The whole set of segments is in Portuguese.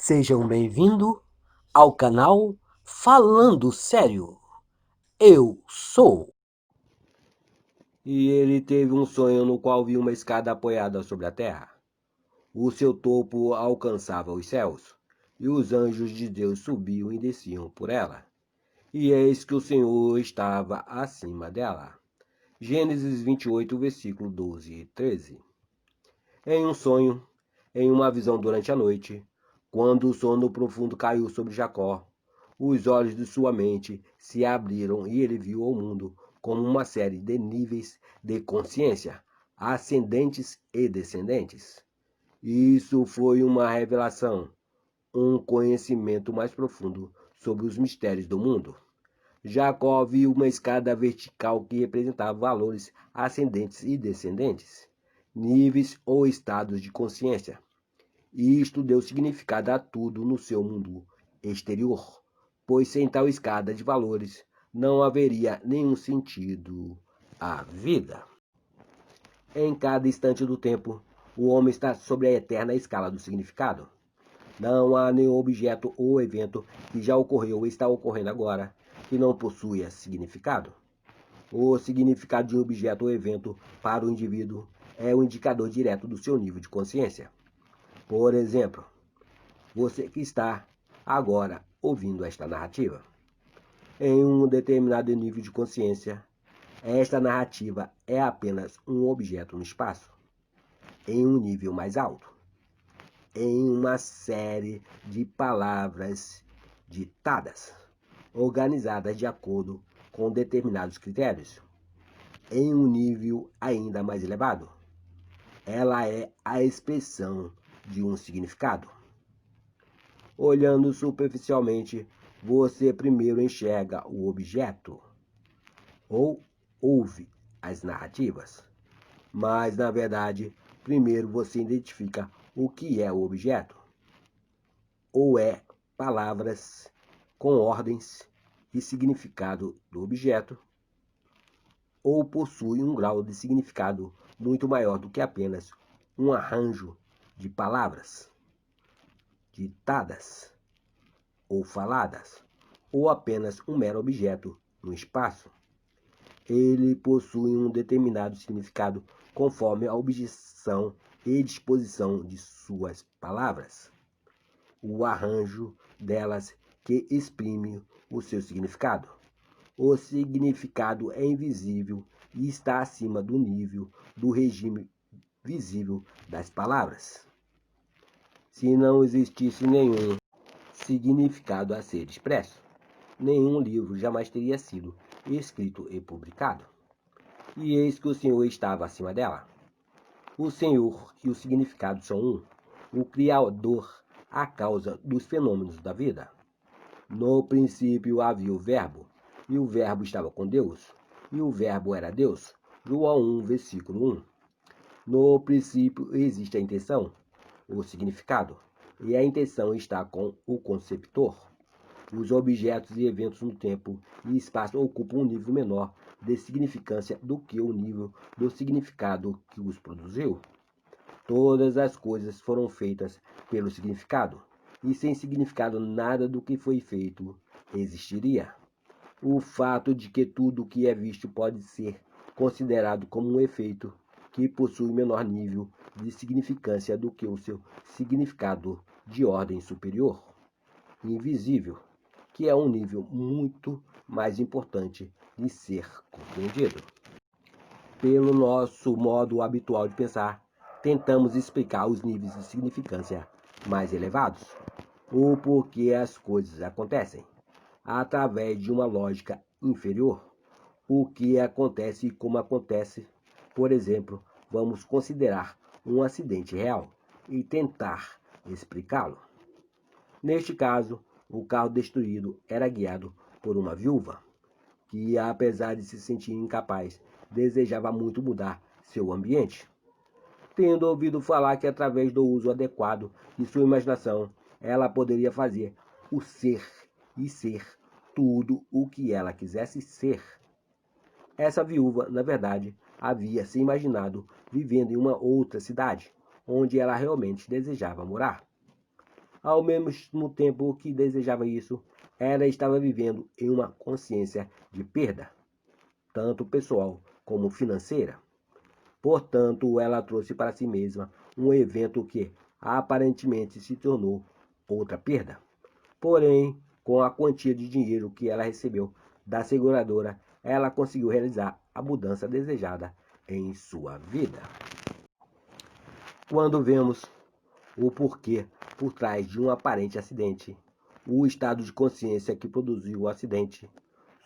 Sejam bem-vindos ao canal Falando Sério. Eu sou. E ele teve um sonho no qual viu uma escada apoiada sobre a terra. O seu topo alcançava os céus, e os anjos de Deus subiam e desciam por ela. E eis que o Senhor estava acima dela. Gênesis 28, versículo 12 e 13. Em um sonho, em uma visão durante a noite, quando o sono profundo caiu sobre Jacó, os olhos de sua mente se abriram e ele viu o mundo como uma série de níveis de consciência, ascendentes e descendentes. Isso foi uma revelação, um conhecimento mais profundo sobre os mistérios do mundo. Jacó viu uma escada vertical que representava valores ascendentes e descendentes, níveis ou estados de consciência. E isto deu significado a tudo no seu mundo exterior, pois sem tal escada de valores não haveria nenhum sentido à vida. Em cada instante do tempo, o homem está sobre a eterna escala do significado. Não há nenhum objeto ou evento que já ocorreu ou está ocorrendo agora que não possua significado. O significado de um objeto ou evento para o indivíduo é o indicador direto do seu nível de consciência. Por exemplo, você que está agora ouvindo esta narrativa. Em um determinado nível de consciência, esta narrativa é apenas um objeto no espaço. Em um nível mais alto, em uma série de palavras ditadas, organizadas de acordo com determinados critérios. Em um nível ainda mais elevado, ela é a expressão de um significado. Olhando superficialmente, você primeiro enxerga o objeto ou ouve as narrativas, mas na verdade, primeiro você identifica o que é o objeto, ou é palavras com ordens e significado do objeto, ou possui um grau de significado muito maior do que apenas um arranjo de palavras ditadas ou faladas, ou apenas um mero objeto no espaço. Ele possui um determinado significado conforme a objeção e disposição de suas palavras, o arranjo delas que exprime o seu significado. O significado é invisível e está acima do nível do regime visível das palavras. Se não existisse nenhum significado a ser expresso, nenhum livro jamais teria sido escrito e publicado. E eis que o Senhor estava acima dela. O Senhor e o significado são um, o Criador, a causa dos fenômenos da vida. No princípio havia o Verbo, e o Verbo estava com Deus, e o Verbo era Deus. João 1, versículo 1. No princípio existe a intenção, o significado, e a intenção está com o conceptor. Os objetos e eventos no tempo e espaço ocupam um nível menor de significância do que o nível do significado que os produziu. Todas as coisas foram feitas pelo significado, e sem significado nada do que foi feito existiria. O fato de que tudo o que é visto pode ser considerado como um efeito que possui menor nível de significância do que o seu significado de ordem superior, invisível, que é um nível muito mais importante de ser compreendido. Pelo nosso modo habitual de pensar, tentamos explicar os níveis de significância mais elevados, o porquê as coisas acontecem, através de uma lógica inferior. O que acontece e como acontece, por exemplo, vamos considerar um acidente real e tentar explicá-lo. Neste caso, o carro destruído era guiado por uma viúva, que, apesar de se sentir incapaz, desejava muito mudar seu ambiente. Tendo ouvido falar que, através do uso adequado de sua imaginação, ela poderia fazer o ser e ser tudo o que ela quisesse ser. Essa viúva, na verdade, havia se imaginado vivendo em uma outra cidade, onde ela realmente desejava morar. Ao mesmo tempo que desejava isso, ela estava vivendo em uma consciência de perda, tanto pessoal como financeira. Portanto, ela trouxe para si mesma um evento que aparentemente se tornou outra perda. Porém, com a quantia de dinheiro que ela recebeu da seguradora, ela conseguiu realizar a mudança desejada em sua vida. Quando vemos o porquê por trás de um aparente acidente, o estado de consciência que produziu o acidente,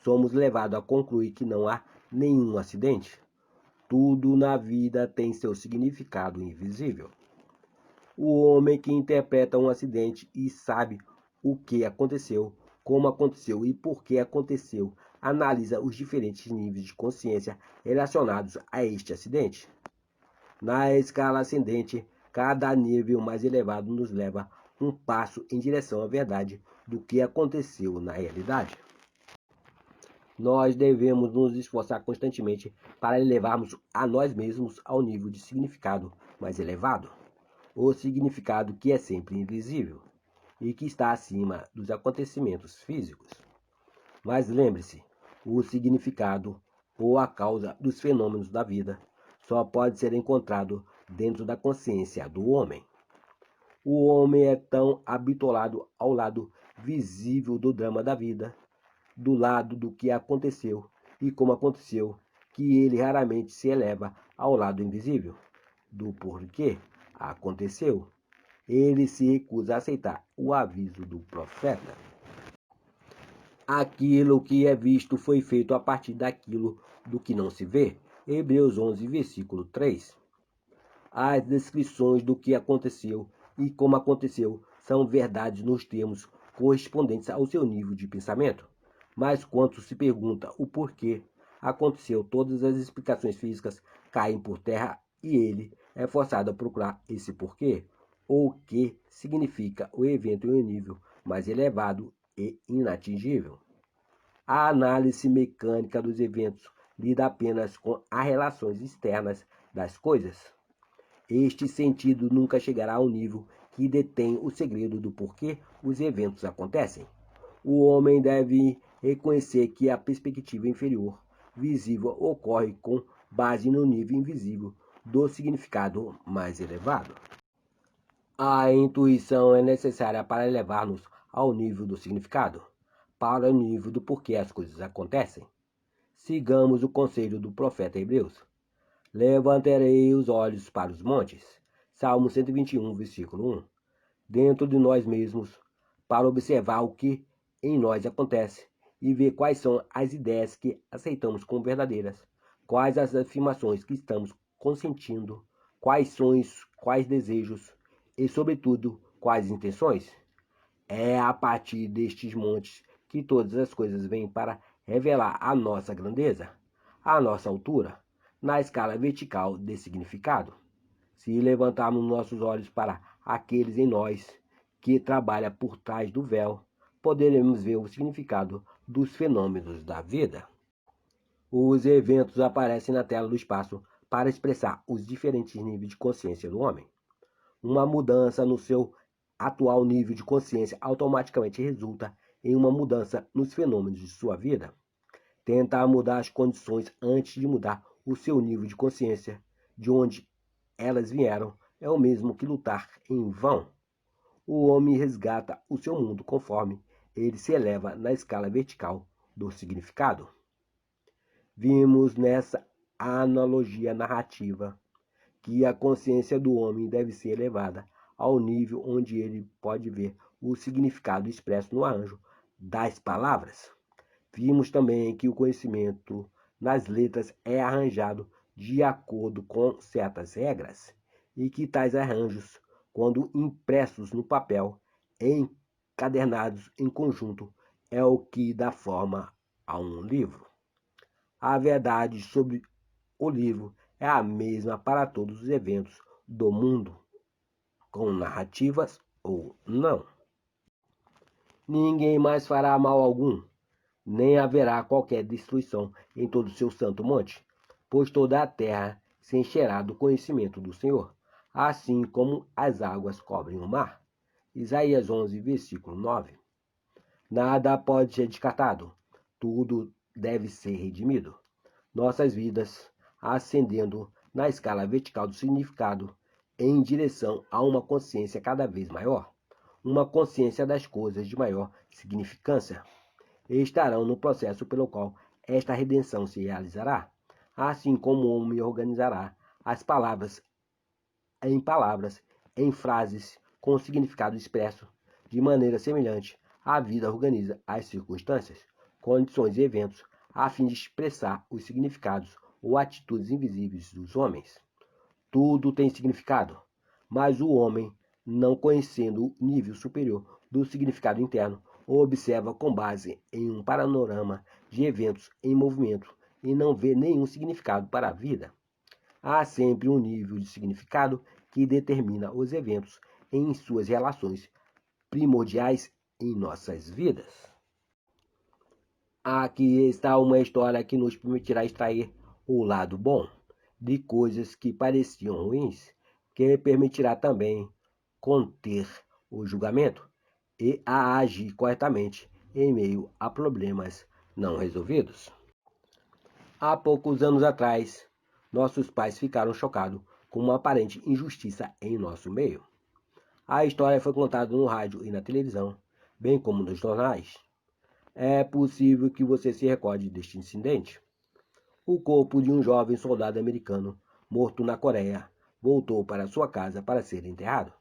somos levados a concluir que não há nenhum acidente. Tudo na vida tem seu significado invisível. O homem que interpreta um acidente e sabe o que aconteceu, como aconteceu e por que aconteceu, analisa os diferentes níveis de consciência relacionados a este acidente. Na escala ascendente, cada nível mais elevado nos leva um passo em direção à verdade do que aconteceu na realidade. Nós devemos nos esforçar constantemente para elevarmos a nós mesmos ao nível de significado mais elevado, o significado que é sempre invisível e que está acima dos acontecimentos físicos. Mas lembre-se, o significado ou a causa dos fenômenos da vida só pode ser encontrado dentro da consciência do homem. O homem é tão habitolado ao lado visível do drama da vida, do lado do que aconteceu e como aconteceu, que ele raramente se eleva ao lado invisível, do porquê aconteceu. Ele se recusa a aceitar o aviso do profeta. Aquilo que é visto foi feito a partir daquilo do que não se vê. Hebreus 11, versículo 3. As descrições do que aconteceu e como aconteceu são verdades nos termos correspondentes ao seu nível de pensamento. Mas quando se pergunta o porquê aconteceu, todas as explicações físicas caem por terra e ele é forçado a procurar esse porquê, ou o que significa o evento em um nível mais elevado e inatingível. A análise mecânica dos eventos lida apenas com as relações externas das coisas. Este sentido nunca chegará ao nível que detém o segredo do porquê os eventos acontecem. O homem deve reconhecer que a perspectiva inferior, visível, ocorre com base no nível invisível do significado mais elevado. A intuição é necessária para levar-nos ao nível do significado, para o nível do porquê as coisas acontecem. Sigamos o conselho do profeta Hebreus. Levantarei os olhos para os montes. Salmo 121, versículo 1. Dentro de nós mesmos, para observar o que em nós acontece e ver quais são as ideias que aceitamos como verdadeiras, quais as afirmações que estamos consentindo, quais sonhos, quais desejos e, sobretudo, quais intenções. É a partir destes montes que todas as coisas vêm para revelar a nossa grandeza, a nossa altura, na escala vertical de significado. Se levantarmos nossos olhos para aqueles em nós que trabalha por trás do véu, poderemos ver o significado dos fenômenos da vida. Os eventos aparecem na tela do espaço para expressar os diferentes níveis de consciência do homem. Uma mudança no seu atual nível de consciência automaticamente resulta em uma mudança nos fenômenos de sua vida. Tentar mudar as condições antes de mudar o seu nível de consciência, de onde elas vieram, é o mesmo que lutar em vão. O homem resgata o seu mundo conforme ele se eleva na escala vertical do significado. Vimos nessa analogia narrativa que a consciência do homem deve ser elevada ao nível onde ele pode ver o significado expresso no arranjo das palavras. Vimos também que o conhecimento nas letras é arranjado de acordo com certas regras e que tais arranjos, quando impressos no papel, encadernados em conjunto, é o que dá forma a um livro. A verdade sobre o livro é a mesma para todos os eventos do mundo, com narrativas ou não. Ninguém mais fará mal algum, nem haverá qualquer destruição em todo o seu santo monte, pois toda a terra se encherá do conhecimento do Senhor, assim como as águas cobrem o mar. Isaías 11, versículo 9. Nada pode ser descartado, tudo deve ser redimido. Nossas vidas ascendendo na escala vertical do significado em direção a uma consciência cada vez maior, uma consciência das coisas de maior significância, estarão no processo pelo qual esta redenção se realizará, assim como o homem organizará as palavras, em frases com significado expresso, de maneira semelhante, a vida organiza as circunstâncias, condições e eventos, a fim de expressar os significados ou atitudes invisíveis dos homens. Tudo tem significado, mas o homem, não conhecendo o nível superior do significado interno, observa com base em um panorama de eventos em movimento e não vê nenhum significado para a vida. Há sempre um nível de significado que determina os eventos em suas relações primordiais em nossas vidas. Aqui está uma história que nos permitirá extrair o lado bom de coisas que pareciam ruins, que permitirá também conter o julgamento e a agir corretamente em meio a problemas não resolvidos. Há poucos anos atrás, nossos pais ficaram chocados com uma aparente injustiça em nosso meio. A história foi contada no rádio e na televisão, bem como nos jornais. É possível que você se recorde deste incidente. O corpo de um jovem soldado americano morto na Coreia voltou para sua casa para ser enterrado.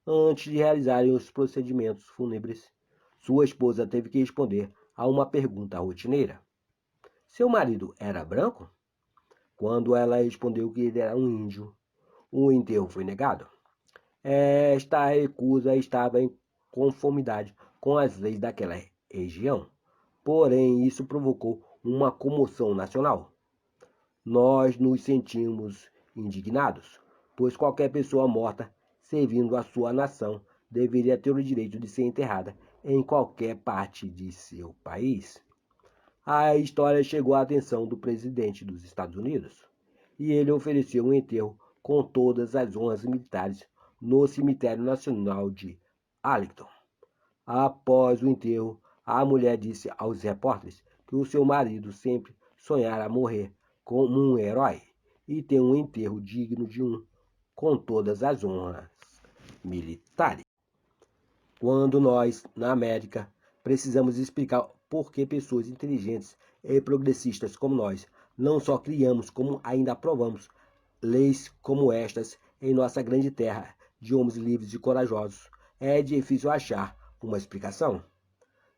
Antes de realizarem os procedimentos fúnebres, sua esposa teve que responder a uma pergunta rotineira. Seu marido era branco? Quando ela respondeu que ele era um índio, o enterro foi negado. Esta recusa estava em conformidade com as leis daquela região, porém isso provocou uma comoção nacional. Nós nos sentimos indignados, pois qualquer pessoa morta servindo a sua nação deveria ter o direito de ser enterrada em qualquer parte de seu país. A história chegou à atenção do presidente dos Estados Unidos e ele ofereceu um enterro com todas as honras militares no Cemitério Nacional de Arlington. Após o enterro, a mulher disse aos repórteres que o seu marido sempre sonhara morrer como um herói e ter um enterro digno de um, com todas as honras militares. Quando nós, na América, precisamos explicar por que pessoas inteligentes e progressistas como nós não só criamos, como ainda aprovamos leis como estas em nossa grande terra de homens livres e corajosos, é difícil achar uma explicação.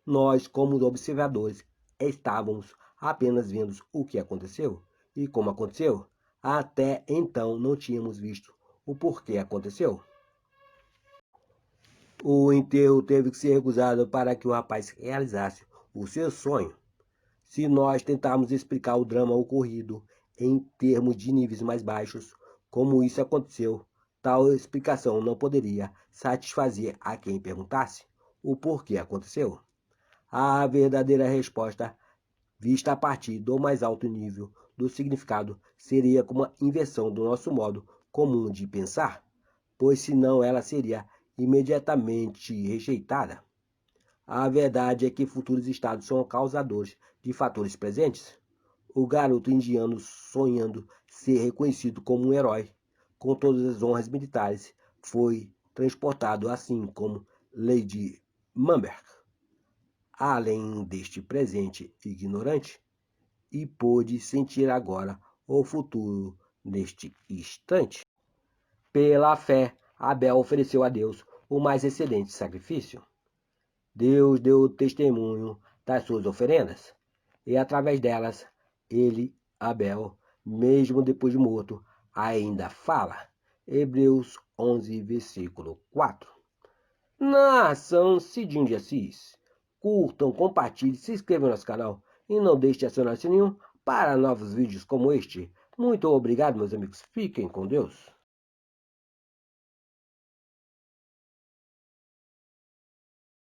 Nós, como observadores, estávamos apenas vendo o que aconteceu e como aconteceu. Até então não tínhamos visto o porquê aconteceu. O enterro teve que ser recusado para que o rapaz realizasse o seu sonho. Se nós tentarmos explicar o drama ocorrido em termos de níveis mais baixos, como isso aconteceu, tal explicação não poderia satisfazer a quem perguntasse o porquê aconteceu. A verdadeira resposta, vista a partir do mais alto nível do significado, seria como uma inversão do nosso modo comum de pensar, pois senão ela seria imediatamente rejeitada. A verdade é que futuros estados são causadores de fatores presentes. O garoto indiano sonhando ser reconhecido como um herói, com todas as honras militares, foi transportado assim como Lady Mumberg, além deste presente ignorante, e pôde sentir agora o futuro neste instante. Pela fé, Abel ofereceu a Deus o mais excelente sacrifício. Deus deu testemunho das suas oferendas, e através delas, ele, Abel, mesmo depois de morto, ainda fala. Hebreus 11, versículo 4. Narração Cidinho de Assis. Curtam, compartilhem, se inscrevam no nosso canal e não deixe de acionar o sininho para novos vídeos como este. Muito obrigado, meus amigos. Fiquem com Deus.